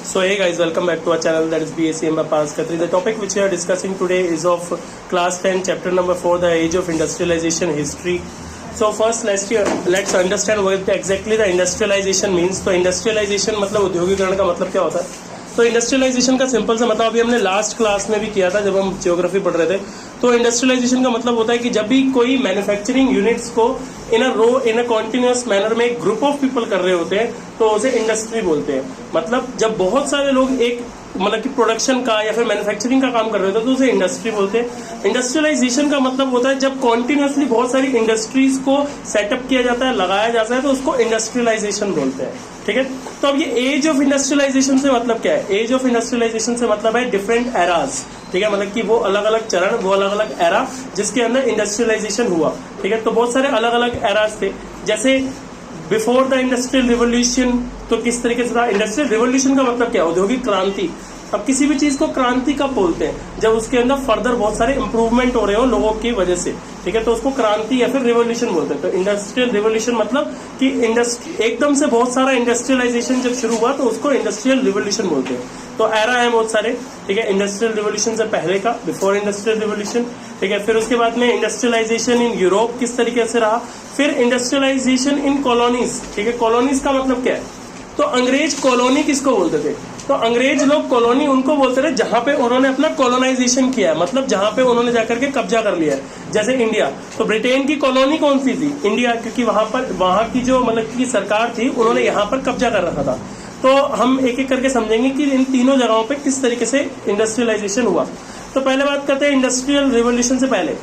So hey guys, welcome back to our channel, that is BACM by Paras Khatri. The topic which we are discussing today is of class 10 chapter number 4, the age of industrialization history. So first let's understand what exactly the industrialization means. तो industrialization मतलब औद्योगिकरण का मतलब क्या होता है. तो industrialisation का सिंपल सा मतलब अभी हमने लास्ट क्लास में भी किया था जब हम ज्योग्राफी पढ़ रहे थे. तो इंडस्ट्रियलाइजेशन का मतलब होता है कि जब भी कोई मैन्युफैक्चरिंग यूनिट्स को इन अ कॉन्टिन्यूअस मैनर में एक ग्रुप ऑफ पीपल कर रहे होते हैं तो उसे इंडस्ट्री बोलते हैं. मतलब जब बहुत सारे लोग एक मतलब कि प्रोडक्शन का या फिर मैन्युफैक्चरिंग का काम कर रहे होते हैं तो उसे इंडस्ट्री बोलते हैं. इंडस्ट्रियलाइजेशन का मतलब होता है जब कॉन्टिन्यूसली बहुत सारी इंडस्ट्रीज को सेटअप किया जाता है, लगाया जाता है, तो उसको इंडस्ट्रियलाइजेशन बोलते हैं. ठीक है. तो अब ये एज ऑफ इंडस्ट्रियलाइजेशन से मतलब क्या है. एज ऑफ इंडस्ट्रियलाइजेशन से मतलब है डिफरेंट एराज. ठीक है. मतलब कि वो अलग अलग चरण, वो अलग अलग एरा जिसके अंदर इंडस्ट्रियलाइजेशन हुआ. ठीक है. तो बहुत सारे अलग अलग एराज थे. जैसे बिफोर द इंडस्ट्रियल रिवोल्यूशन, तो किस तरीके से था. इंडस्ट्रियल रिवोल्यूशन का मतलब क्या है, औद्योगिक क्रांति. अब किसी भी चीज को क्रांति कब बोलते हैं, जब उसके अंदर फर्दर बहुत सारे इंप्रूवमेंट हो रहे हो लोगों की वजह से. ठीक है. तो उसको क्रांति या फिर रिवोल्यूशन बोलते हैं. तो इंडस्ट्रियल रिवोल्यूशन मतलब कि इंडस्ट्री एकदम से बहुत सारा इंडस्ट्रियलाइजेशन जब शुरू हुआ तो उसको इंडस्ट्रियल रिवोल्यूशन बोलते हैं. तो एरा है बहुत सारे. ठीक है. इंडस्ट्रियल रिवोल्यूशन से पहले का, बिफोर इंडस्ट्रियल रिवोल्यूशन. ठीक है. फिर उसके बाद में इंडस्ट्रियलाइजेशन इन यूरोप किस तरीके से रहा. फिर इंडस्ट्रियलाइजेशन इन कॉलोनीज. ठीक है. कॉलोनीज का मतलब क्या है. तो अंग्रेज कॉलोनी किसको बोलते थे. तो अंग्रेज लोग कॉलोनी उनको बोलते थे जहां पे उन्होंने अपना कॉलोनाइजेशन किया है, मतलब जहां पे उन्होंने जाकर के कब्जा कर लिया है. जैसे इंडिया, तो ब्रिटेन की कॉलोनी कौन सी थी, इंडिया, क्योंकि वहां की जो मतलब की सरकार थी उन्होंने यहाँ पर कब्जा कर रखा था. तो हम एक एक करके समझेंगे कि इन तीनों जगहों पे किस तरीके से इंडस्ट्रियलाइजेशन हुआ. तो पहले बात करते हैं इंडस्ट्रियल रिवोल्यूशन से पहले.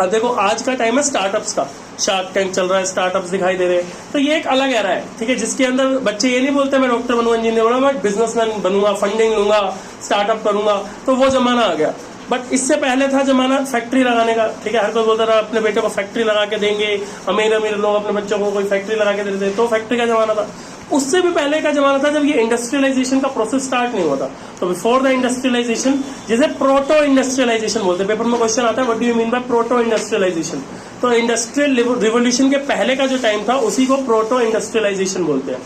अब देखो आज का टाइम है स्टार्टअप्स का. शार्क टैंक चल रहा है, स्टार्टअप्स दिखाई दे रहे हैं. तो ये एक अलग एरा है. ठीक है. जिसके अंदर बच्चे ये नहीं बोलते मैं डॉक्टर बनूंगा, इंजीनियर बनूंगा, मैं बिजनेसमैन बनूंगा, फंडिंग लूंगा, स्टार्टअप करूंगा. तो वो जमाना आ गया. बट इससे पहले था जमाना फैक्ट्री लगाने का. ठीक है. हर कोई बोलता रहा अपने बेटे को फैक्ट्री लगा के देंगे, अमीर अमीर लोग अपने बच्चों को कोई फैक्ट्री लगा के देते थे. तो फैक्ट्री का जमाना था. उससे भी पहले का जमाना था जब ये इंडस्ट्रियलाइजेशन का प्रोसेस स्टार्ट नहीं हुआ था. तो बिफोर द इंडस्ट्रियलाइजेशन, जिसे प्रोटो इंडस्ट्रियलाइजेशन बोलते हैं. पेपर में क्वेश्चन आता है what do you mean by proto industrialisation. तो इंडस्ट्रियल रिवोल्यूशन के पहले का जो टाइम था उसी को प्रोटो इंडस्ट्रियलाइजेशन बोलते हैं.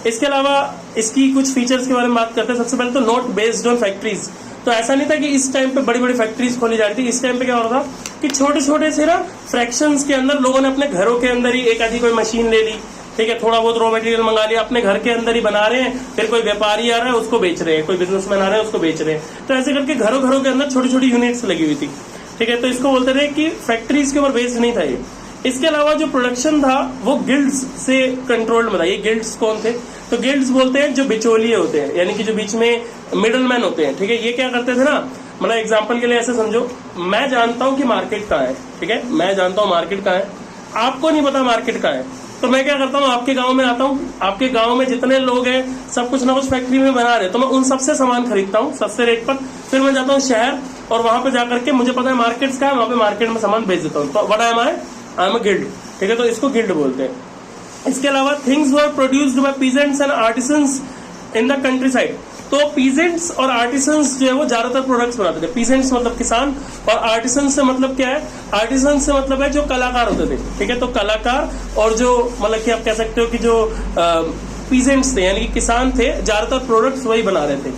इसके अलावा इसकी कुछ फीचर्स के बारे में बात करते हैं. सबसे पहले तो नॉट बेस्ड ऑन फैक्ट्रीज. तो ऐसा नहीं था कि इस टाइम पे बड़ी बड़ी फैक्ट्रीज खोली जा रही थी. इस टाइम पे क्या हो रहा था कि छोटे छोटे से ना फ्रैक्शंस के अंदर लोगों ने अपने घरों के अंदर ही एक आधी कोई मशीन ले ली. ठीक है. थोड़ा बहुत रॉ मटेरियल मंगा लिया, अपने घर के अंदर ही बना रहे हैं. फिर कोई व्यापारी आ रहा है उसको बेच रहे हैं, कोई बिजनेसमैन आ रहा है उसको बेच रहे हैं. तो ऐसे करके घरों घरों के अंदर छोटी छोटी यूनिट्स लगी हुई थी. ठीक है. तो इसको बोलते थे कि फैक्ट्रीज के ऊपर बेस्ड नहीं था ये. इसके अलावा जो प्रोडक्शन था वो गिल्ड्स से कंट्रोल्ड में था. ये गिल्ड्स कौन थे. तो गिल्ड्स बोलते हैं जो बिचौलिए होते हैं, यानी कि जो बीच में मिडल मैन होते हैं. ठीक है. ये क्या करते थे ना, मतलब एग्जाम्पल के लिए ऐसे समझो, मैं जानता हूँ कि मार्केट कहाँ है. ठीक है. मैं जानता हूँ मार्केट कहाँ है, आपको नहीं पता मार्केट कहाँ है. तो मैं क्या करता हूँ, आपके गांव में आता हूँ, आपके गांव में जितने लोग हैं सब कुछ ना कुछ फैक्ट्री में बना रहे हैं, तो मैं उन सबसे सामान खरीदता हूँ सस्ते रेट पर. फिर मैं जाता हूँ शहर और वहां पे जाकर के मुझे पता है मार्केट्स का है, वहां पे मार्केट में सामान बेच देता हूँ. तो what I am a guild. ठीक है. तो इसको गिल्ड बोलते हैं. इसके अलावा things were produced by peasants and artisans in the country side. तो पीजेंट्स और आर्टिसंस जो है वो ज्यादातर प्रोडक्ट्स बनाते थे. पीजेंट्स मतलब किसान, और आर्टिसंस से मतलब क्या है, आर्टिसंस से मतलब है जो कलाकार होते थे. ठीक है. तो कलाकार और जो मतलब कि आप कह सकते हो कि जो पीजेंट्स थे यानी कि किसान थे, ज्यादातर प्रोडक्ट्स वही बना रहे थे.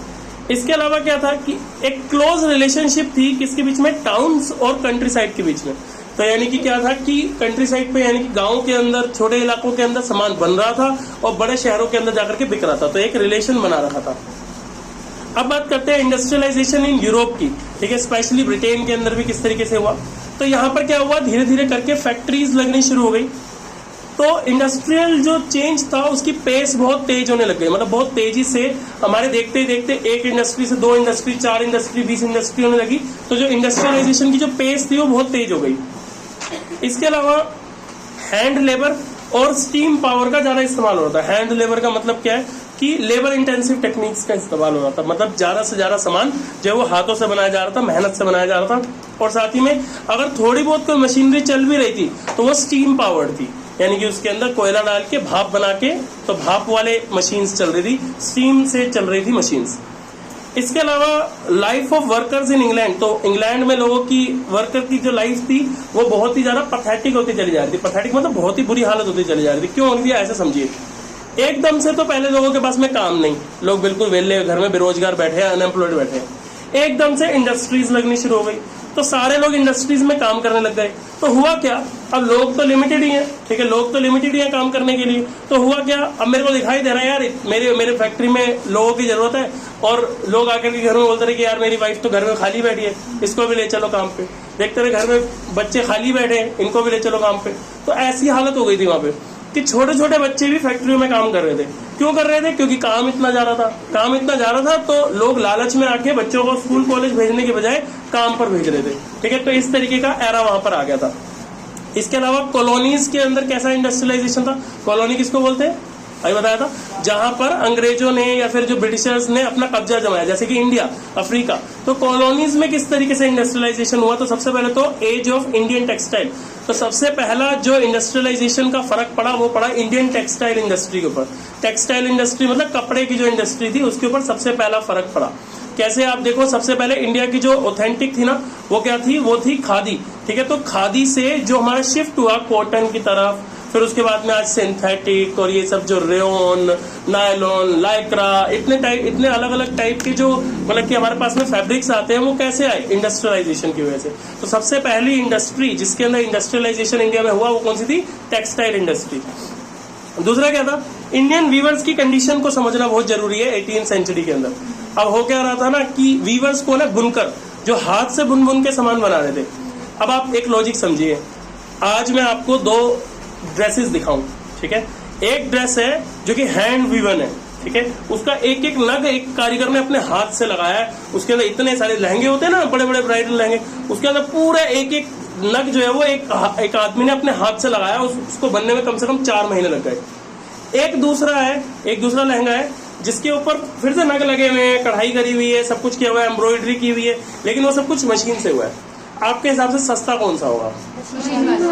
इसके अलावा क्या था कि एक क्लोज रिलेशनशिप थी किसके बीच में, टाउन्स और कंट्री साइड के बीच में. तो यानी कि क्या था कि कंट्री साइड पे यानी कि गांव के अंदर, छोटे इलाकों के अंदर सामान बन रहा था और बड़े शहरों के अंदर जाकर के बिक रहा था. तो एक रिलेशन बना रखा था. अब बात करते हैं इंडस्ट्रियलाइजेशन इन यूरोप की. ठीक है. स्पेशली ब्रिटेन के अंदर भी किस तरीके से हुआ. तो यहाँ पर क्या हुआ, धीरे धीरे करके फैक्ट्रीज लगनी शुरू हो गई. तो इंडस्ट्रियल जो चेंज था उसकी पेस बहुत तेज होने लग गई. मतलब बहुत तेजी से हमारे देखते ही देखते एक इंडस्ट्री से 2 इंडस्ट्री, 4 इंडस्ट्री, 20 इंडस्ट्री होने लगी. तो जो इंडस्ट्रियलाइजेशन की जो पेस थी वो बहुत तेज हो गई. इसके अलावा हैंड लेबर और स्टीम पावर का ज्यादा इस्तेमाल हो रहा था. हैंड लेबर का मतलब क्या है कि लेबर इंटेंसिव टेक्निक्स का इस्तेमाल हो रहा था. मतलब ज्यादा से ज्यादा सामान जो है वो हाथों से बनाया जा रहा था, मेहनत से बनाया जा रहा था. और साथ ही में अगर थोड़ी बहुत कोई मशीनरी चल भी रही थी तो वो स्टीम पावर्ड थी, यानी कि उसके अंदर कोयला डाल के भाप बना के, तो भाप वाले मशीन्स चल रही थी, स्टीम से चल रही थी मशीन्स. इसके अलावा life of workers in England. तो इंग्लैंड में लोगों की, वर्कर की जो लाइफ थी वो बहुत ही ज्यादा पैथेटिक होती चली जा रही थी. पैथेटिक मतलब बहुत ही बुरी हालत होती चली जा रही थी. क्यों होती थी ऐसे समझिए. एकदम से तो पहले लोगों के पास में काम नहीं, लोग बिल्कुल वेले घर में बेरोजगार बैठे हैं, अनएम्प्लॉयड बैठे हैं। एकदम से इंडस्ट्रीज लगनी शुरू हो गई, तो सारे लोग इंडस्ट्रीज में काम करने लग गए। तो हुआ क्या, अब लोग तो लिमिटेड ही हैं, ठीक है, लोग तो लिमिटेड ही हैं काम करने के लिए। तो हुआ क्या, अब मेरे को दिखाई दे रहा है यार मेरे फैक्ट्री में लोगों की जरूरत है, और लोग आकर के घर में बोलते रहे कि यार मेरी वाइफ तो घर में खाली बैठी है, इसको भी ले चलो काम पे। देखते रहे घर में बच्चे खाली बैठे हैं, इनको भी ले चलो काम पे। तो ऐसी हालत हो गई थी वहां पे कि छोटे छोटे बच्चे भी फैक्ट्रियों में काम कर रहे थे। क्यों कर रहे थे, क्योंकि काम इतना जा रहा था, तो लोग लालच में आके बच्चों को स्कूल कॉलेज भेजने के बजाय काम पर भेज रहे थे, ठीक है। तो इस तरीके का एरा वहां पर आ गया था। इसके अलावा कॉलोनीज के अंदर कैसा इंडस्ट्रियलाइजेशन था, कॉलोनी किसको बोलते हैं, अभी बताया था, जहां पर अंग्रेजों ने या फिर जो ब्रिटिशर्स ने अपना कब्जा जमाया, जैसे कि इंडिया, अफ्रीका। तो कॉलोनीज में किस तरीके से इंडस्ट्रियलाइजेशन हुआ, तो सबसे पहले तो एज ऑफ इंडियन टेक्सटाइल। तो सबसे पहला जो इंडस्ट्रियलाइजेशन का फर्क पड़ा वो पड़ा इंडियन टेक्सटाइल इंडस्ट्री के ऊपर। टेक्सटाइल इंडस्ट्री मतलब कपड़े की जो इंडस्ट्री थी उसके ऊपर सबसे पहला फर्क पड़ा। कैसे, आप देखो, सबसे पहले इंडिया की जो ऑथेंटिक थी ना, वो क्या थी, वो थी खादी, ठीक है। तो खादी से जो हमारा शिफ्ट हुआ कॉटन की तरफ, फिर उसके बाद में आज सिंथेटिक और ये सब जो रेयन, नायलॉन, लाइक्रा, इतने अलग अलग टाइप के जो मतलब कि हमारे पास में फैब्रिक्स आते हैं, वो कैसे आए, इंडस्ट्रियलाइजेशन की वजह से। तो सबसे पहली इंडस्ट्री जिसके अंदर इंडस्ट्रियलाइजेशन इंडिया में हुआ वो कौन सी थी, टेक्सटाइल इंडस्ट्री। दूसरा क्या था, इंडियन वीवर्स की कंडीशन को समझना बहुत जरूरी है 18th सेंचुरी के अंदर। अब हो क्या रहा था ना कि वीवर्स को ना बुनकर, जो हाथ से बुन के सामान बना रहे थे। अब आप एक लॉजिक समझिए, आज मैं आपको 2 ड्रेसेस दिखाऊं, ठीक है। एक ड्रेस है जो कि हैंड वीवन है, ठीक है, उसका एक एक नग एक कारीगर ने अपने हाथ से लगाया है। उसके अंदर इतने सारे लहंगे होते हैं ना, बड़े बड़े ब्राइडल लहंगे, उसके अंदर पूरा एक एक नग जो है वो एक आदमी ने अपने हाथ से लगाया, उसको बनने में कम से कम 4 महीने लग गए। एक दूसरा लहंगा है जिसके ऊपर फिर से नग लगे हुए हैं, कढ़ाई करी हुई है, सब कुछ किया हुआ है, एम्ब्रॉयडरी की हुई है, लेकिन वो सब कुछ मशीन से हुआ है। आपके हिसाब से सस्ता कौन सा होगा,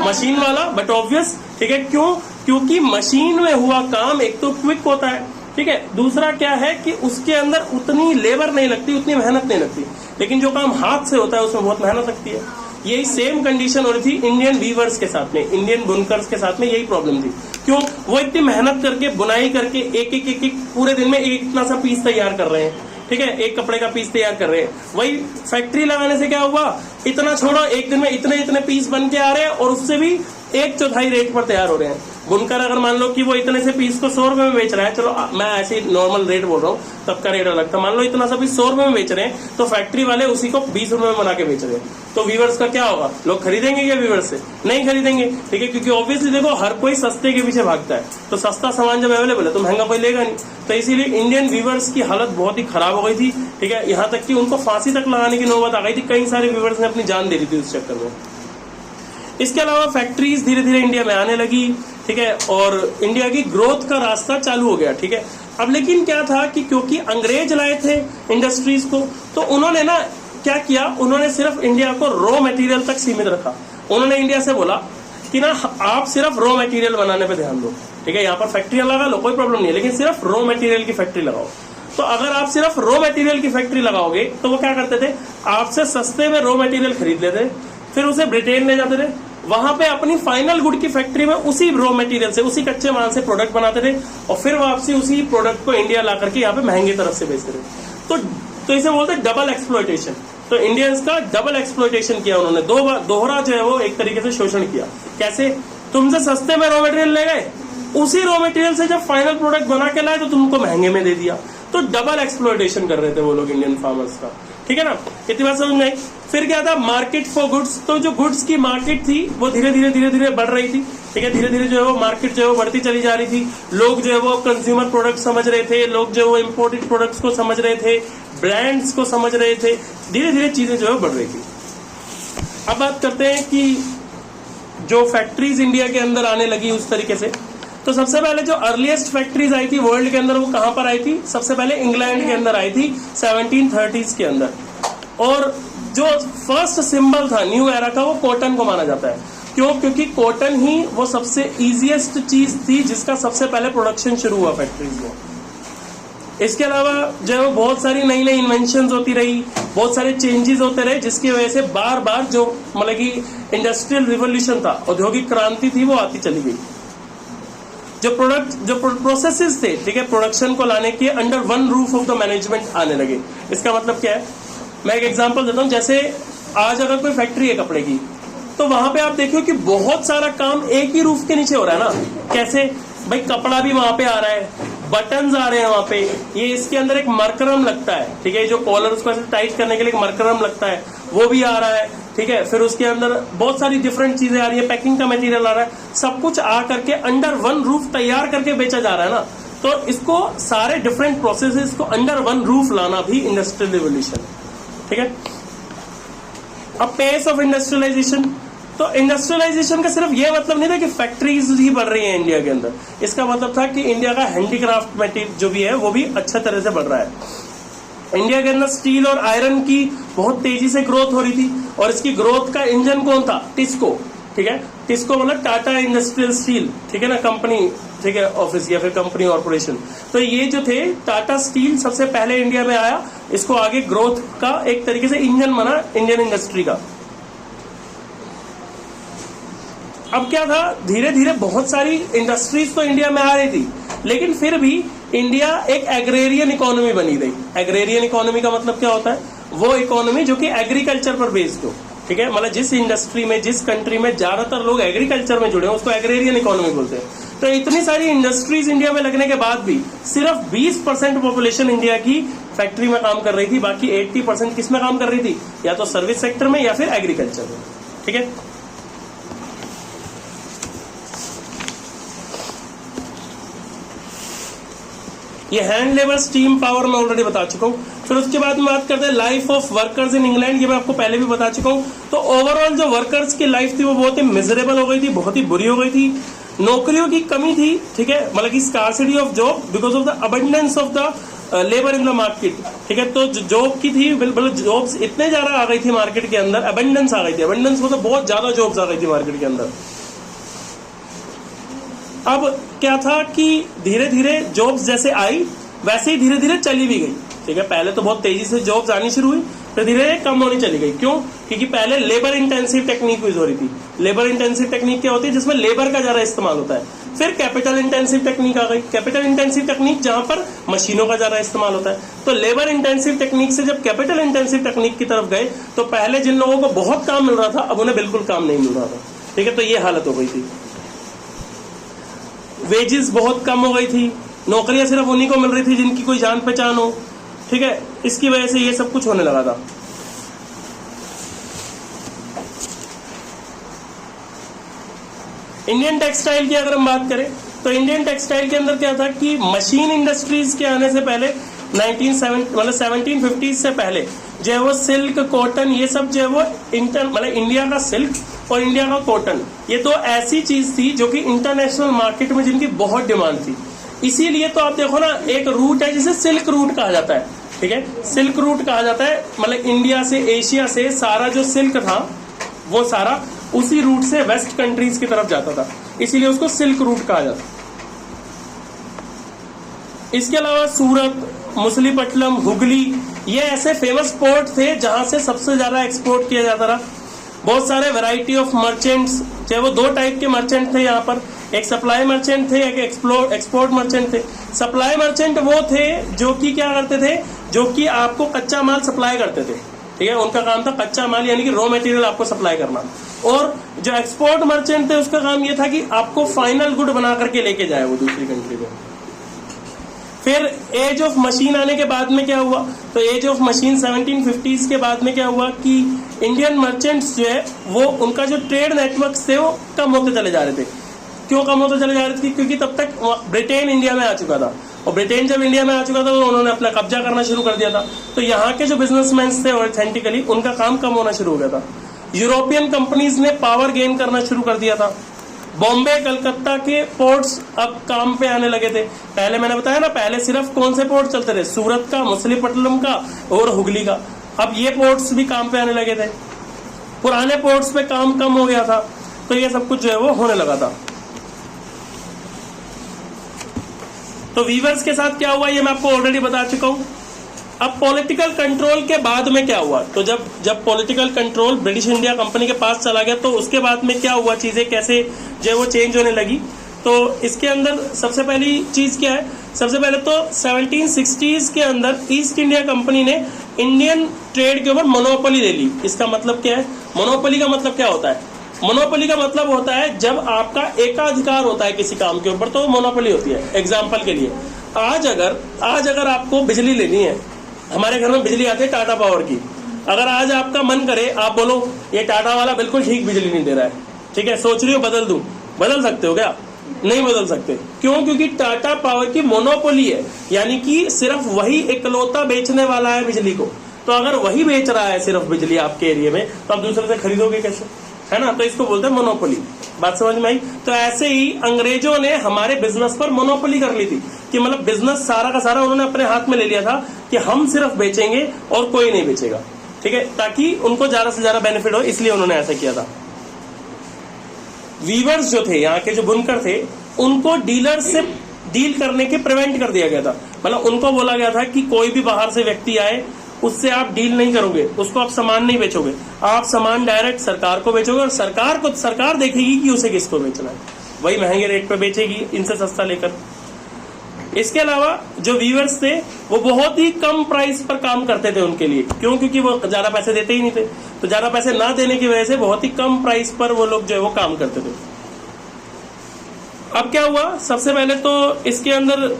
मशीन वाला, बट ऑब्वियस, ठीक है। क्यों, क्योंकि मशीन में हुआ काम एक तो क्विक होता है, ठीक है, दूसरा क्या है कि उसके अंदर उतनी लेबर नहीं लगती, उतनी मेहनत नहीं लगती। लेकिन जो काम हाथ से होता है उसमें बहुत मेहनत लगती है। यही सेम कंडीशन हो रही थी इंडियन वीवर्स के साथ में, इंडियन बुनकर्स के साथ में यही प्रॉब्लम थी। क्यों, वो इतनी मेहनत करके, बुनाई करके एक एक पूरे दिन में एक इतना सा पीस तैयार कर रहे हैं, ठीक है, एक कपड़े का पीस तैयार कर रहे हैं। वही फैक्ट्री लगाने से क्या हुआ, इतना छोड़ो, एक दिन में इतने पीस बन के आ रहे हैं, और उससे भी 1/4 रेट पर तैयार हो रहे हैं। बुनकर अगर मान लो कि वो इतने से पीस को 100 रुपए में बेच रहा है, चलो मैं ऐसे ही नॉर्मल रेट बोल रहा हूँ, तब का रेट अलग था, मान लो इतना सा पीस 100 रुपए में बेच रहे हैं, तो फैक्ट्री वाले उसी को 20 रुपए में बना के बेच रहे हैं। तो व्यूअर्स का क्या होगा, लोग खरीदेंगे क्या व्यूअर्स से, नहीं खरीदेंगे, ठीक है, क्योंकि ऑब्वियसली देखो हर कोई सस्ते के पीछे भागता है। तो सस्ता सामान जब अवेलेबल है तो महंगा कोई लेगा नहीं। तो इसीलिए इंडियन व्यूअर्स की हालत बहुत ही खराब हो गई थी, ठीक है, यहाँ तक कि उनको फांसी तक लगाने की नौबत आ गई थी। कई सारे व्यूअर्स ने अपनी जान दे दी थी उस चक्कर में। इसके अलावा फैक्ट्रीज धीरे धीरे इंडिया में आने लगी, ठीक है, और इंडिया की ग्रोथ का रास्ता चालू हो गया, ठीक है। अब लेकिन क्या था कि क्योंकि अंग्रेज लाए थे इंडस्ट्रीज को, तो उन्होंने ना क्या किया, उन्होंने सिर्फ इंडिया को रॉ मटेरियल तक सीमित रखा। उन्होंने इंडिया से बोला कि ना आप सिर्फ रॉ मटेरियल बनाने पे ध्यान दो, ठीक है, यहाँ पर फैक्ट्रियां लगा लो, कोई प्रॉब्लम नहीं है, लेकिन सिर्फ रॉ मटेरियल की फैक्ट्री लगाओ। तो अगर आप सिर्फ रॉ मटेरियल की फैक्ट्री लगाओगे तो वो क्या करते थे, आपसे सस्ते में रॉ मटेरियल खरीद लेते, फिर उसे ब्रिटेन ले जाते थे, वहां पे अपनी फाइनल गुड की फैक्ट्री में उसी रॉ मटेरियल से, उसी कच्चे माल से प्रोडक्ट बनाते थे, और फिर वापसी उसी प्रोडक्ट को इंडिया ला करके यहाँ पे महंगे तरफ से बेचते थे। तो इसे बोलते हैं डबल एक्सप्लॉयटेशन। तो इंडियंस का डबल एक्सप्लॉयटेशन किया उन्होंने, दोहरा जो है वो एक तरीके से शोषण किया। कैसे, तुमसे सस्ते में रॉ मटेरियल ले गए, उसी रॉ मटेरियल से जब फाइनल प्रोडक्ट बना के लाए तो तुमको महंगे में दे दिया। तो डबल एक्सप्लॉयटेशन कर रहे थे वो लोग इंडियन फार्मर्स का, ठीक है ना। इतनी बात समझ में आई। फिर क्या था, मार्केट फॉर गुड्स। तो जो गुड्स की मार्केट थी वो धीरे धीरे बढ़ रही थी, ठीक है, धीरे धीरे जो है वो मार्केट जो है वो बढ़ती चली जा रही थी। लोग जो है वो कंज्यूमर प्रोडक्ट समझ रहे थे, लोग जो है वो इम्पोर्टेड प्रोडक्ट्स को समझ रहे थे, ब्रांड्स को समझ रहे थे, धीरे धीरे चीजें जो है बढ़ रही थी। अब बात करते हैं कि जो फैक्ट्रीज इंडिया के अंदर आने लगी उस तरीके से, तो सबसे पहले जो अर्लीस्ट फैक्ट्रीज आई थी वर्ल्ड के अंदर वो कहां पर आई थी, सबसे पहले इंग्लैंड के अंदर आई थी 1730s के अंदर। और जो फर्स्ट सिंबल था न्यू एरा का वो कॉटन को माना जाता है। क्यों, क्योंकि कॉटन ही वो सबसे इजीएस्ट चीज थी जिसका सबसे पहले प्रोडक्शन शुरू हुआ फैक्ट्रीज में। इसके अलावा जो है वो बहुत सारी नई नई इन्वेंशंस होती रही, बहुत सारे चेंजेस होते रहे, जिसकी वजह से बार बार जो मतलब कि इंडस्ट्रियल रिवोल्यूशन था, औद्योगिक क्रांति थी, वो आती चली गई। जो प्रोसेसेस थे, ठीक है, प्रोडक्शन को लाने के under one roof of the management आने लगे। इसका मतलब क्या है, मैं एक एग्जांपल देता हूं। जैसे आज अगर कोई फैक्ट्री है कपड़े की, तो वहां पे आप देखियो कि बहुत सारा काम एक ही रूफ के नीचे हो रहा है ना। कैसे भाई, कपड़ा भी वहां पे आ रहा है, बटन्स आ रहे हैं वहां पे, ये इसके अंदर एक मरकरम लगता है, ठीक है, जो कॉलर उसको ऐसे टाइट करने के लिए एक मरकरम लगता है, वो भी आ रहा है, ठीक है। फिर उसके अंदर बहुत सारी डिफरेंट चीजें आ रही है, पैकिंग का मटेरियल आ रहा है, सब कुछ आ करके अंडर वन रूफ तैयार करके बेचा जा रहा है ना। तो इसको सारे डिफरेंट प्रोसेसेस को अंडर वन रूफ लाना भी इंडस्ट्रियल रिवोल्यूशन, ठीक है। अब पेस ऑफ इंडस्ट्रियलाइजेशन, तो इंडस्ट्रियलाइजेशन का सिर्फ ये मतलब नहीं था कि फैक्ट्रीज ही बढ़ रही है इंडिया के अंदर। इसका मतलब था कि इंडिया का हैंडीक्राफ्ट मटेरियल जो भी है वो भी अच्छा तरह से बढ़ रहा है। इंडिया के अंदर स्टील और आयरन की बहुत तेजी से ग्रोथ हो रही थी, और इसकी ग्रोथ का इंजन कौन था, टिस्को, ठीक है। टिस्को मतलब टाटा इंडस्ट्रियल स्टील, ठीक है ना, कंपनी, ठीक है, ऑफिस या फिर कंपनी कॉर्पोरेशन। तो ये जो थे टाटा स्टील सबसे पहले इंडिया में आया, इसको आगे ग्रोथ का एक तरीके से इंजन बना इंडियन इंडस्ट्री का। अब क्या था, धीरे धीरे बहुत सारी इंडस्ट्रीज तो इंडिया में आ रही थी, लेकिन फिर भी इंडिया एक एग्रेरियन इकोनॉमी बनी रही। एग्रेरियन इकोनॉमी का मतलब क्या होता है, वो इकोनॉमी जो कि एग्रीकल्चर पर बेस्ड हो, ठीक है। मतलब जिस इंडस्ट्री में, जिस कंट्री में ज्यादातर लोग एग्रीकल्चर में जुड़े हो, उसको एग्रेरियन इकोनॉमी बोलते हैं। तो इतनी सारी इंडस्ट्रीज इंडिया में लगने के बाद भी सिर्फ 20% पॉपुलेशन इंडिया की फैक्ट्री में काम कर रही थी, बाकी 80% किस में काम कर रही थी, या तो सर्विस सेक्टर में या फिर एग्रीकल्चर में, ठीक है। ये हैंड लेबर स्टीम पावर मैं ऑलरेडी बता चुका हूँ। फिर उसके बाद में बात करते हैं life of workers in England, ये मैं आपको पहले भी बता चुका हूँ। तो ओवरऑल जो वर्कर्स की लाइफ थी वो बहुत ही मिजरेबल हो गई थी, बहुत ही बुरी हो गई थी। नौकरियों की कमी थी, ठीक है, मतलब की scarcity of job because of the abundance of the labour in the market, ठीक है। तो जॉब की थी, मतलब जॉब्स इतने ज्यादा आ गई थी मार्केट के अंदर, अबंडेंस आ गई थी। अबंडेंस मतलब बहुत ज्यादा जॉब्स आ गई थी मार्केट के अंदर। अब क्या था कि धीरे धीरे जॉब्स जैसे आई वैसे ही धीरे धीरे चली भी गई, ठीक है। पहले तो बहुत तेजी से जॉब्स आनी शुरू हुई, फिर धीरे धीरे कम होनी चली गई। क्यों? क्योंकि पहले लेबर इंटेंसिव टेक्निक यूज हो रही थी। लेबर इंटेंसिव टेक्निक क्या होती है, जिसमें लेबर का ज्यादा इस्तेमाल होता है। फिर कैपिटल इंटेंसिव टेक्निक आ गई। कैपिटल इंटेंसिव टेक्निक जहां पर मशीनों का ज्यादा इस्तेमाल होता है। तो लेबर इंटेंसिव टेक्निक से जब कैपिटल इंटेंसिव टेक्निक की तरफ गए, तो पहले जिन लोगों को बहुत काम मिल रहा था, अब उन्हें बिल्कुल काम नहीं मिल रहा था, ठीक है। तो ये हालत हो गई थी। वेजेस बहुत कम हो गई थी, नौकरियां सिर्फ उन्हीं को मिल रही थी जिनकी कोई जान पहचान हो, ठीक है। इसकी वजह से ये सब कुछ होने लगा था। इंडियन टेक्सटाइल की अगर हम बात करें, तो इंडियन टेक्सटाइल के अंदर क्या था कि मशीन इंडस्ट्रीज के आने से पहले 1750 से पहले जो है वो सिल्क, कॉटन, ये सब जो है वो मतलब इंडिया का सिल्क और इंडिया का कॉटन, ये तो ऐसी चीज थी जो कि इंटरनेशनल मार्केट में जिनकी बहुत डिमांड थी। इसीलिए तो आप देखो ना, एक रूट है जिसे सिल्क रूट कहा जाता है, ठीक है। सिल्क रूट कहा जाता है, मतलब इंडिया से, एशिया से सारा जो सिल्क था वो सारा उसी रूट से वेस्ट कंट्रीज की तरफ जाता था, इसीलिए उसको सिल्क रूट कहा जाता। इसके अलावा सूरत, मुसलीपट्टनम, हुगली, ये ऐसे फेमस पोर्ट थे जहां से सबसे ज्यादा एक्सपोर्ट किया जाता था। बहुत सारे वैरायटी ऑफ मर्चेंट्स, चाहे वो दो टाइप के मर्चेंट थे यहाँ पर, एक सप्लाई मर्चेंट थे, एक एक्सपोर्ट मर्चेंट थे। सप्लाई मर्चेंट वो थे जो कि क्या करते थे, जो कि आपको कच्चा माल सप्लाई करते थे, ठीक है। उनका काम था कच्चा माल यानी कि रॉ मटेरियल आपको सप्लाई करना। और जो एक्सपोर्ट मर्चेंट थे उसका काम ये था कि आपको फाइनल गुड बना करके लेके जाए वो दूसरी कंट्री में। फिर एज ऑफ मशीन आने के बाद में क्या हुआ, तो एज ऑफ मशीन 1750s के बाद में क्या हुआ कि इंडियन मर्चेंट्स जो है वो उनका जो ट्रेड नेटवर्क थे वो कम होते चले जा रहे थे। क्यों कम होते चले जा रहे थे? क्योंकि तब तक ब्रिटेन इंडिया में आ चुका था, और ब्रिटेन जब इंडिया में आ चुका था तो उन्होंने अपना कब्जा करना शुरू कर दिया था। तो यहाँ के जो बिजनेसमैन थे ऑथेंटिकली उनका काम कम होना शुरू हो गया था। यूरोपियन कंपनीज ने पावर गेन करना शुरू कर दिया था। बॉम्बे, कलकत्ता के पोर्ट्स अब काम पे आने लगे थे। पहले मैंने बताया ना, पहले सिर्फ कौन से पोर्ट चलते थे, सूरत का, मछलीपट्टनम का और हुगली का। अब ये पोर्ट्स भी काम पे आने लगे थे। पुराने पोर्ट्स पे काम कम हो गया था, तो ये सब कुछ जो है वो होने लगा था। तो वीवर्स के साथ क्या हुआ ये मैं आपको ऑलरेडी बता चुका हूं। अब पॉलिटिकल कंट्रोल के बाद में क्या हुआ, तो जब political control British India company के पास चला गया, तो उसके बाद में क्या हुआ, चीजें कैसे जो वो चेंज होने लगी। तो इसके अंदर सबसे पहली चीज क्या है, सबसे पहले तो 1760s के अंदर ईस्ट इंडिया कंपनी ने इंडियन ट्रेड के ऊपर मोनोपोली ले ली। इसका मतलब क्या है, मोनोपोली का मतलब क्या होता है, मोनोपोली का मतलब होता है जब आपका एकाधिकार होता है किसी काम के ऊपर, तो मोनोपोली होती है। एग्जाम्पल के लिए आज अगर आपको बिजली लेनी है, हमारे घर में बिजली आती है टाटा पावर की, अगर आज आपका मन करे, आप बोलो ये टाटा वाला बिल्कुल ठीक बिजली नहीं दे रहा है, ठीक है, सोच रही हो बदल दूं, बदल सकते हो क्या? नहीं बदल सकते। क्यों? क्योंकि टाटा पावर की मोनोपोली है, यानी कि सिर्फ वही इकलौता बेचने वाला है बिजली को। तो अगर वही बेच रहा है सिर्फ बिजली आपके एरिया में, तो आप दूसरे से खरीदोगे कैसे, है ना? तो इसको बोलते हैं मोनोपोली। बात समझ में आई? तो ऐसे ही अंग्रेजों ने हमारे बिजनेस पर मोनोपोली कर ली थी कि मतलब बिजनेस सारा का सारा उन्होंने अपने हाथ में ले लिया था कि हम सिर्फ बेचेंगे और कोई नहीं बेचेगा, ठीक है, ताकि उनको ज्यादा से ज्यादा बेनिफिट हो, इसलिए उन्होंने ऐसा किया था। वीवर्स जो थे, यहाँ के जो बुनकर थे, उनको डीलर से डील करने के प्रिवेंट कर दिया गया था। मतलब उनको बोला गया था कि कोई भी बाहर से व्यक्ति आए उससे आप डील नहीं करोगे, उसको आप सामान नहीं बेचोगे, आप सामान डायरेक्ट सरकार को बेचोगे और सरकार देखेगी कि उसे किसको बेचना है, वही महंगे रेट पे बेचेगी इनसे सस्ता लेकर। इसके अलावा जो वीवर्स थे वो बहुत ही कम प्राइस पर काम करते थे उनके लिए। क्यों? क्योंकि वो ज्यादा पैसे देते ही नहीं थे, तो ज्यादा पैसे ना देने की वजह से बहुत ही कम प्राइस पर वो लोग जो है वो काम करते थे। अब क्या हुआ, सबसे पहले तो इसके अंदर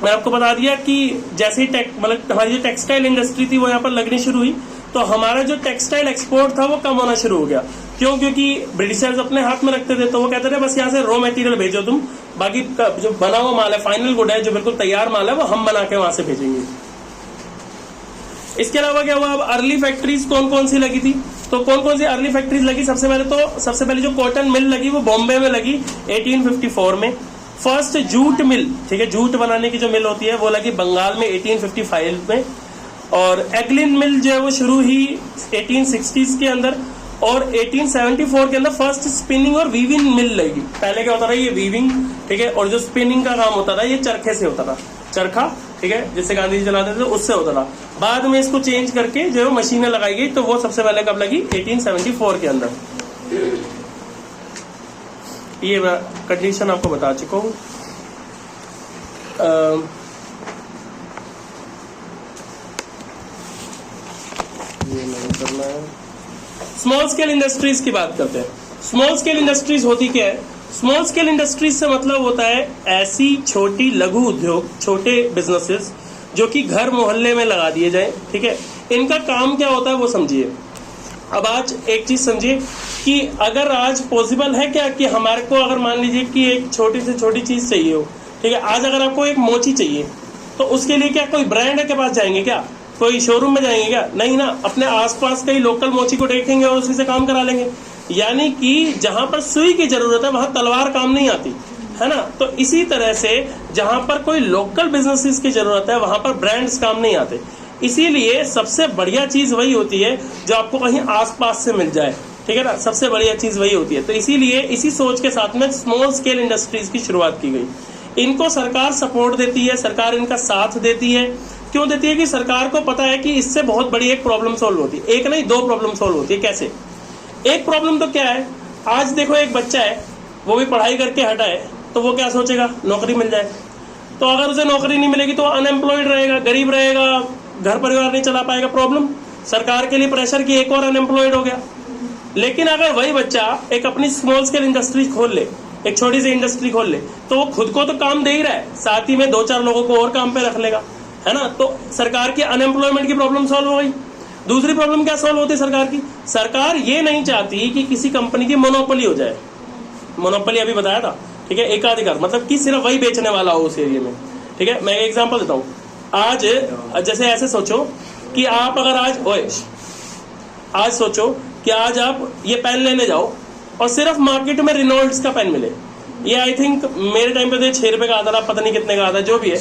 मैं आपको बता दिया कि जैसे ही मतलब हमारी जो टेक्सटाइल इंडस्ट्री थी वो यहाँ पर लगनी शुरू हुई, तो हमारा जो टेक्सटाइल एक्सपोर्ट था वो कम होना शुरू हो गया। क्यों? क्योंकि ब्रिटिशर्स अपने हाथ में रखते थे, तो वो कहते थे बस यहाँ से रॉ मटेरियल भेजो तुम, बाकी जो बना हुआ माल है, फाइनल गुड है, जो बिल्कुल तैयार माल है, वो हम बना के वहां से भेजेंगे। इसके अलावा क्या हुआ, अब अर्ली फैक्ट्रीज कौन कौन सी लगी थी, तो कौन कौन सी अर्ली फैक्ट्रीज लगी? सबसे पहले जो कॉटन मिल लगी वो बॉम्बे में लगी 1854 में। फर्स्ट जूट मिल, ठीक है, जूट बनाने की जो मिल होती है वो लगी बंगाल में 1855 में। और एग्लिन मिल जो है वो शुरू ही 1860s के अंदर, और 1874 के अंदर फर्स्ट स्पिनिंग और वीविंग मिल लगी। पहले क्या होता था, ये वीविंग, ठीक है, और जो स्पिनिंग का काम होता था ये चरखे से होता था, चरखा, ठीक है, जिससे गांधी जी चलाते थे, उससे होता था। बाद में इसको चेंज करके जो है मशीनें लगाई गई, तो वो सबसे पहले कब लगी? 1874 के अंदर। ये मैं कंडीशन आपको बता चुका हूँ। ये नहीं करना है। स्मॉल स्केल इंडस्ट्रीज की बात करते हैं। स्मॉल स्केल इंडस्ट्रीज होती क्या है? स्मॉल स्केल इंडस्ट्रीज से मतलब होता है ऐसी छोटी लघु उद्योग, छोटे बिजनेसेस जो कि घर मोहल्ले में लगा दिए जाए, ठीक है। इनका काम क्या होता है वो समझिए। अब आज एक चीज समझिए कि अगर आज पॉसिबल है क्या कि हमारे को अगर मान लीजिए कि एक छोटी से छोटी चीज चाहिए हो, ठीक है, आज अगर आपको एक मोची चाहिए तो उसके लिए क्या कोई ब्रांड के पास जाएंगे क्या, कोई शोरूम में जाएंगे क्या? नहीं ना, अपने आसपास कई लोकल मोची को देखेंगे और उसी से काम करा लेंगे। यानी कि जहां पर सुई की जरूरत है वहां तलवार काम नहीं आती, है ना। तो इसी तरह से जहां पर कोई लोकल बिजनेसेस की जरूरत है वहां पर ब्रांड्स काम नहीं आते। इसीलिए सबसे बढ़िया चीज वही होती है जो आपको कहीं आसपास से मिल जाए, ठीक है ना, सबसे बढ़िया चीज वही होती है। तो इसीलिए इसी सोच के साथ में स्मॉल स्केल इंडस्ट्रीज की शुरुआत की गई। इनको सरकार सपोर्ट देती है, सरकार इनका साथ देती है। क्यों देती है? कि सरकार को पता है कि इससे बहुत बड़ी एक प्रॉब्लम सॉल्व होती है, एक नहीं 2 प्रॉब्लम सॉल्व होती है। कैसे? एक प्रॉब्लम तो क्या है, आज देखो एक बच्चा है, वो भी पढ़ाई करके हटा है, तो वो क्या सोचेगा, नौकरी मिल जाए। तो अगर उसे नौकरी नहीं मिलेगी तो अनएम्प्लॉयड रहेगा, गरीब रहेगा, घर परिवार नहीं चला पाएगा। प्रॉब्लम सरकार के लिए प्रेशर की एक और अनएम्प्लॉयड हो गया। लेकिन अगर वही बच्चा एक अपनी स्मॉल स्केल इंडस्ट्री खोल ले, एक छोटी सी इंडस्ट्री खोल ले, तो वो खुद को तो काम दे ही रहा है, साथ ही में 2-4 लोगों को और काम पे रख लेगा, है ना। तो सरकार की अनएम्प्लॉयमेंट की प्रॉब्लम सॉल्व हो गई। दूसरी प्रॉब्लम क्या सॉल्व होती है सरकार की? सरकार ये नहीं चाहती कि किसी कंपनी की मोनोपोली हो जाए। मोनोपोली अभी बताया था, ठीक है, एकाधिकार, मतलब कि सिर्फ वही बेचने वाला हो उस एरिया में, ठीक है। मैं एक एग्जांपल देता हूँ। आज जैसे ऐसे सोचो कि आप अगर आज सोचो कि आज आप ये पेन लेने जाओ और सिर्फ मार्केट में रिनोल्ड्स का पेन मिले। ये आई थिंक मेरे टाइम पे तो 6 रुपए का आता था, पता नहीं कितने का आता है, जो भी है,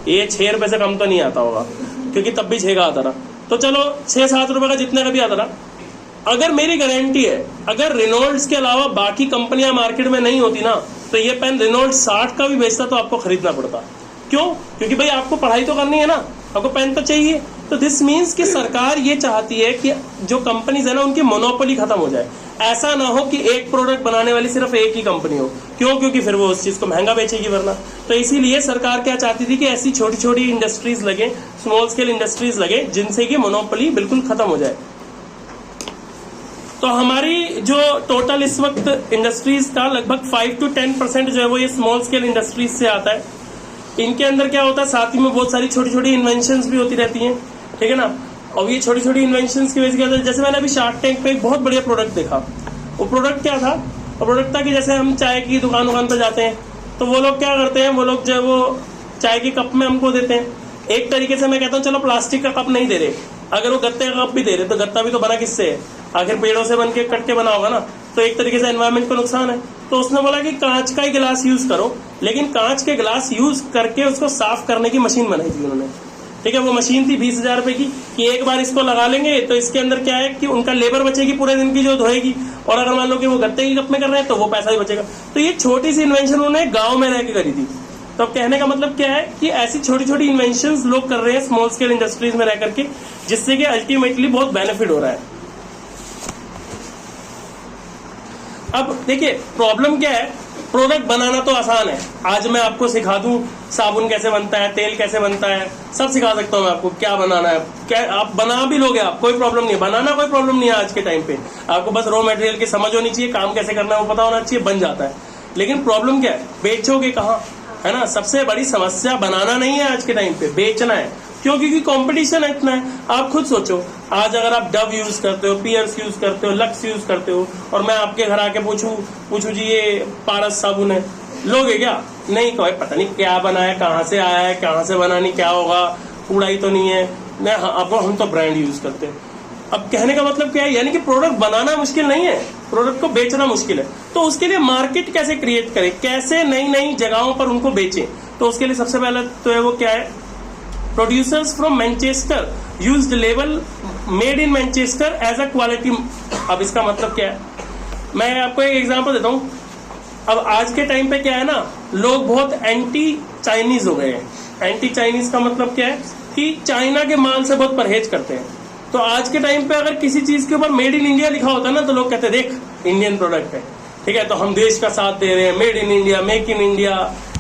ये 6 रुपए से कम तो नहीं आता होगा क्योंकि तब भी 6 का आता था। तो चलो 6-7 रुपए का जितने का भी आता था। अगर मेरी गारंटी है, अगर रिनोल्ड्स के अलावा बाकी कंपनियां मार्केट में नहीं होती ना, तो ये पेन रिनोल्ड 60 का भी बेचता तो आपको खरीदना पड़ता। क्यों? क्योंकि भाई आपको पढ़ाई तो करनी है ना, आपको पेन तो चाहिए। तो दिस मीन्स कि सरकार ये चाहती है कि जो कंपनीज है ना उनकी मोनोपोली खत्म हो जाए। ऐसा ना हो कि एक प्रोडक्ट बनाने वाली सिर्फ एक ही कंपनी हो। क्यों? क्योंकि फिर वो उस चीज को महंगा बेचेगी वरना। तो इसीलिए सरकार क्या चाहती थी कि ऐसी छोटी छोटी इंडस्ट्रीज लगे, स्मॉल स्केल इंडस्ट्रीज लगे, जिनसे कि मोनोपोली बिल्कुल खत्म हो जाए। तो हमारी जो टोटल इस वक्त इंडस्ट्रीज का लगभग 5 to 10% जो है वो ये स्मॉल स्केल इंडस्ट्रीज से आता है। इनके अंदर क्या होता है, साथ ही में बहुत सारी छोटी छोटी इन्वेंशंस भी होती रहती हैं, ठीक है ना। और ये छोटी छोटी इन्वेंशंस की वजह से क्या होता है, जैसे मैंने अभी शार्क टैंक पे एक बहुत बढ़िया प्रोडक्ट देखा। वो प्रोडक्ट क्या था? वो प्रोडक्ट था कि जैसे हम चाय की दुकान पे जाते हैं तो वो लोग क्या करते हैं, वो लोग जो है वो चाय के कप में हमको देते हैं। एक तरीके से मैं कहता हूँ चलो प्लास्टिक का कप नहीं दे रहे, अगर वो गत्ते का कप भी दे रहे तो गत्ता भी तो बना किससे है? आखिर पेड़ों से बन के कट के बना होगा ना। तो एक तरीके से एनवायरमेंट को नुकसान है। तो उसने बोला कि कांच का ही गिलास यूज करो, लेकिन कांच के गिलास यूज करके उसको साफ करने की मशीन बनाई थी उन्होंने, ठीक है। वो मशीन थी 20,000 रुपए की, कि एक बार इसको लगा लेंगे तो इसके अंदर क्या है कि उनका लेबर बचेगी पूरे दिन की जो धोएगी, और अगर मान लो कि वो गत्ते की कप में कर रहे हैं तो वो पैसा भी बचेगा। तो ये छोटी सी इन्वेंशन उन्होंने गांव में रह के करी थी। तो कहने का मतलब क्या है कि ऐसी छोटी छोटी इन्वेंशंस लोग कर रहे हैं स्मॉल स्केल इंडस्ट्रीज में रह करके, जिससे कि अल्टीमेटली बहुत बेनिफिट हो रहा है। अब देखिए प्रॉब्लम क्या है, प्रोडक्ट बनाना तो आसान है। आज मैं आपको सिखा दूं साबुन कैसे बनता है, तेल कैसे बनता है, सब सिखा सकता हूं मैं आपको। क्या बनाना है, क्या आप बना भी लोगे, आप कोई प्रॉब्लम नहीं है, बनाना कोई प्रॉब्लम नहीं है आज के टाइम पे। आपको बस रॉ मटेरियल की समझ होनी चाहिए, काम कैसे करना है वो पता होना चाहिए, बन जाता है। लेकिन प्रॉब्लम क्या है, बेचोगे कहाँ, है ना। सबसे बड़ी समस्या बनाना नहीं है आज के टाइम पे, बेचना है। क्यों? क्योंकि कंपटीशन इतना है। आप खुद सोचो, आज अगर आप डव यूज करते हो, पियर्स यूज करते हो, लक्स यूज करते हो, और मैं आपके घर आके पूछूं जी ये पारस साबुन है, लोगे क्या? नहीं, कोई पता नहीं क्या बना है, कहाँ से आया है, कहाँ से बना, नहीं क्या होगा, कूड़ा ही तो नहीं है। नहीं, अब हम तो ब्रांड यूज करते हैं। अब कहने का मतलब क्या है, यानी कि प्रोडक्ट बनाना मुश्किल नहीं है, प्रोडक्ट को बेचना मुश्किल है। तो उसके लिए मार्केट कैसे क्रिएट करें, कैसे नई नई जगहों पर उनको बेचें, तो उसके लिए सबसे पहले तो है वो क्या है, producers from Manchester used label made in Manchester as a quality. अब इसका मतलब क्या है, मैं आपको एक एग्जांपल देता हूं। अब आज के टाइम पे क्या है ना, लोग बहुत एंटी चाइनीज हो गए हैं। एंटी चाइनीज का मतलब क्या है कि चाइना के माल से बहुत परहेज करते हैं। तो आज के टाइम पे अगर किसी चीज के ऊपर मेड इन इंडिया लिखा होता है ना, तो लोग कहते हैं देख इंडियन प्रोडक्ट है, ठीक है, तो हम देश का साथ दे रहे हैं, made in India, make in India,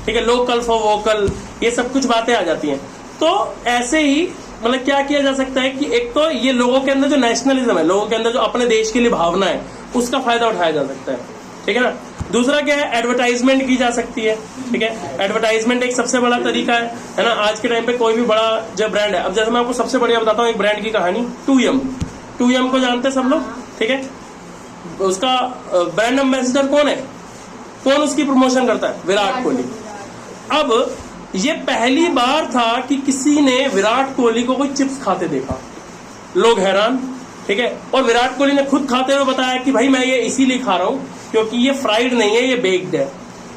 ठीक है, लोकल फॉर वोकल, ये सब कुछ बातें आ जाती हैं। तो ऐसे ही मतलब क्या किया जा सकता है कि एक तो ये लोगों के अंदर जो नेशनलिज्म है, लोगों के अंदर जो अपने देश के लिए भावना है, उसका फायदा उठाया जा सकता है, ठीक है ना। दूसरा क्या है, एडवर्टाइजमेंट की जा सकती है, ठीक है। एडवर्टाइजमेंट एक सबसे बड़ा तरीका है ना। आज के टाइम पे कोई भी बड़ा जो ब्रांड है, अब जैसे मैं आपको सबसे बढ़िया बताता हूँ एक ब्रांड की कहानी, 2M को जानते हैं सब लोग, ठीक है। उसका ब्रांड एम्बेसडर कौन है, कौन उसकी प्रमोशन करता है, विराट कोहली। अब ये पहली बार था कि किसी ने विराट कोहली को कोई चिप्स खाते देखा, लोग हैरान, ठीक है। और विराट कोहली ने खुद खाते हुए बताया कि भाई मैं ये इसीलिए खा रहा हूँ क्योंकि ये फ्राइड नहीं है, ये बेक्ड है।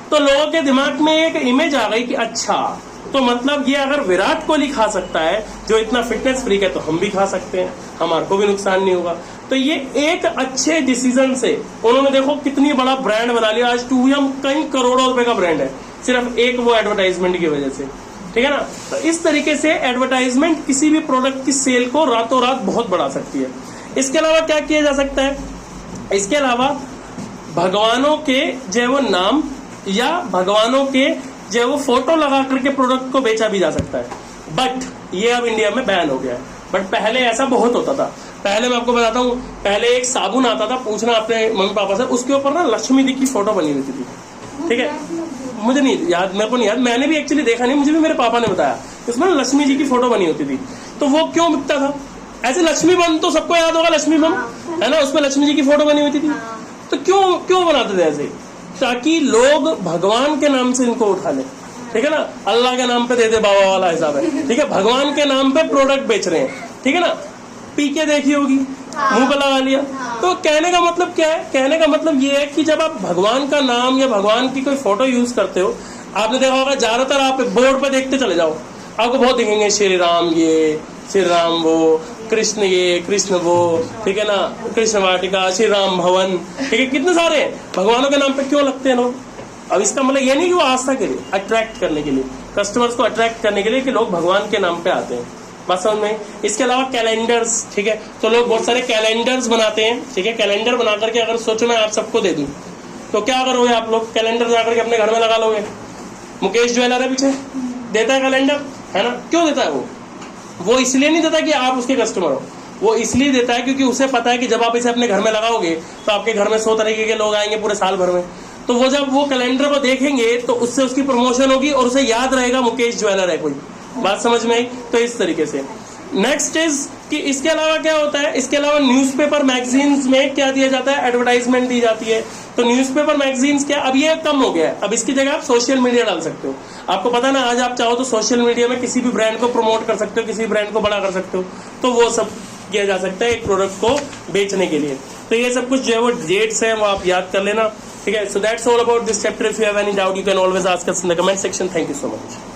तो लोगों के दिमाग में एक इमेज आ गई कि अच्छा, तो मतलब ये अगर विराट कोहली खा सकता है जो इतना फिटनेस फ्रीक है, तो हम भी खा सकते हैं, हमारे को भी नुकसान नहीं होगा। तो ये एक अच्छे डिसीजन से उन्होंने देखो कितनी बड़ा ब्रांड बना लिया। आज 2M कई करोड़ों रुपए का ब्रांड है, सिर्फ एक वो एडवर्टाइजमेंट की वजह से, ठीक है ना। तो इस तरीके से एडवर्टाइजमेंट किसी भी प्रोडक्ट की सेल को रातों रात बहुत बढ़ा सकती है। इसके अलावा क्या किया जा सकता है, इसके अलावा भगवानों के जो वो नाम या भगवानों के जो वो फोटो लगा करके प्रोडक्ट को बेचा भी जा सकता है। बट ये अब इंडिया में बैन हो गया है, बट पहले ऐसा बहुत होता था। पहले मैं आपको बताता हूँ, पहले एक साबुन आता था, पूछना अपने मम्मी पापा से, उसके ऊपर ना लक्ष्मी जी की फोटो बनी हुई थी, ठीक है। मुझे नहीं याद, मेरे को नहीं याद, मैंने भी एक्चुअली देखा नहीं, मुझे भी मेरे पापा ने बताया, उसमें लक्ष्मी जी की फोटो बनी होती थी। तो वो क्यों बिकता था ऐसे? लक्ष्मी बम तो सबको याद होगा, लक्ष्मी बम है ना, उसमें लक्ष्मी जी की फोटो बनी होती थी। तो क्यों बनाते थे ऐसे? ताकि लोग भगवान के नाम से इनको उठा ले, ठीक है ना। अल्लाह के नाम पे दे दे बाबा वाला हिसाब है, ठीक है। भगवान के नाम पे प्रोडक्ट बेच रहे हैं, ठीक है ना। पी के देखी होगी, मुंह पे लगा लिया। तो कहने का मतलब क्या है, कहने का मतलब ये है कि जब आप भगवान का नाम या भगवान की कोई फोटो यूज करते हो, आपने देखा होगा ज्यादातर आप बोर्ड पे देखते चले जाओ, आपको बहुत दिखेंगे श्री राम ये, श्री राम वो, कृष्ण ये, कृष्ण वो, ठीक है ना, कृष्ण वाटिका, श्री राम भवन, ठीक है। कितने सारे हैं भगवानों के नाम पे, क्यों लगते हैं लोग? अब इसका मतलब ये नहीं कि वो आस्था के लिए, अट्रैक्ट करने के लिए, कस्टमर्स को अट्रैक्ट करने के लिए कि लोग भगवान के नाम पे आते हैं, बात समझ में? इसके अलावा कैलेंडर्स, ठीक है, तो लोग बहुत सारे कैलेंडर्स बनाते हैं, ठीक है, कैलेंडर बना करके अगर सोचो मैं आप सबको दे दूं तो क्या करोगे आप लोग? कैलेंडर बना करके अपने घर में लगा लोगे? मुकेश ज्वेलर है पीछे, देता है कैलेंडर, है ना? क्यों देता है वो इसलिए नहीं देता कि आप उसके कस्टमर हो, वो इसलिए देता है क्योंकि उसे पता है कि जब आप इसे अपने घर में लगाओगे तो आपके घर में 100 तरीके के लोग आएंगे पूरे साल भर में, तो वो जब वो कैलेंडर को देखेंगे तो उससे उसकी प्रमोशन होगी और उसे याद रहेगा मुकेश ज्वेलर है कोई। बात समझ में आई? तो इस तरीके से नेक्स्ट इज कि इसके अलावा क्या होता है, इसके अलावा न्यूज़पेपर मैगजीन्स में क्या दिया जाता है? एडवर्टाइजमेंट दी जाती है। तो न्यूज़पेपर मैगजीन्स क्या, अब ये कम हो गया है, अब इसकी जगह आप सोशल मीडिया डाल सकते हो। आपको पता ना, आज आप चाहो तो सोशल मीडिया में किसी भी ब्रांड को प्रमोट कर सकते हो, किसी ब्रांड को बड़ा कर सकते हो, तो वो सब किया जा सकता है एक प्रोडक्ट को बेचने के लिए। तो ये सब कुछ जो है वो डेट्स हैं वो आप याद कर लेना, ठीक है। So that's all about this chapter. If you have any doubt you can always ask us in the comment section. Thank you so much.